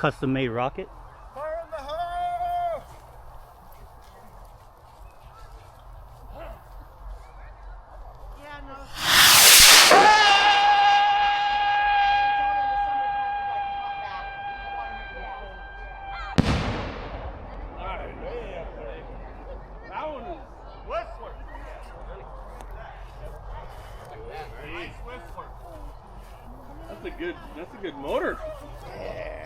custom-made rocket. Fire in the hole! Yeah, no. That one is Whistler. Nice Whistler. That's a good motor.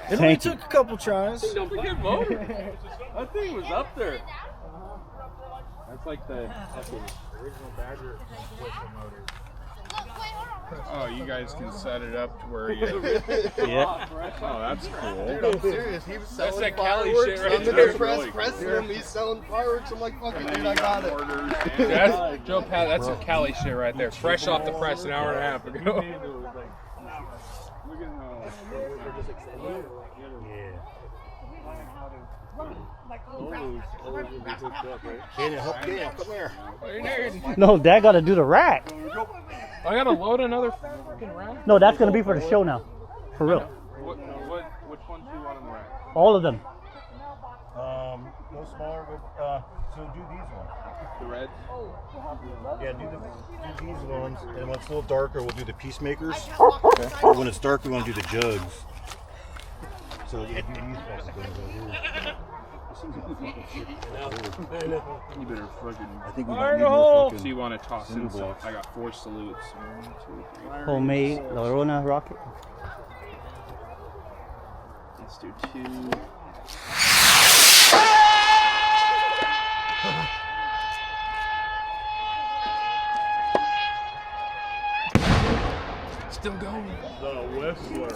It only Thank you. took a couple tries. That's a good motor. That thing was up there. That's like the Original Badger Whistler motor. Oh, you guys can set it up to where you. Yeah. Oh, that's cool. Dude, I'm serious. He was selling that Cali fireworks. shit right I'm in there. the press Really pressing him. He's selling fireworks. I'm like, fuck it, dude, I got it. That's, Joe Pat, that's some Cali shit right there. Fresh off the press an hour and a half ago. Can't help Gail. Come here. No, Dad got to do the rack. I gotta load another freaking rack. No, that's going to be for the show now. For real. Which ones do you want on the rack? All of them. No smaller, but so do these ones. The reds? Yeah, do these ones, and when it's a little darker, we'll do the peacemakers. Okay. When it's dark, we want to do the jugs. So yeah, do these fucking things over here. You better fucking. I think we might need more So fucking. you want to toss in cinder some? blocks. I got 4 salutes. 1, 2, 3. Homemade La Llorona rocket. Let's do 2. Still going. Whistler.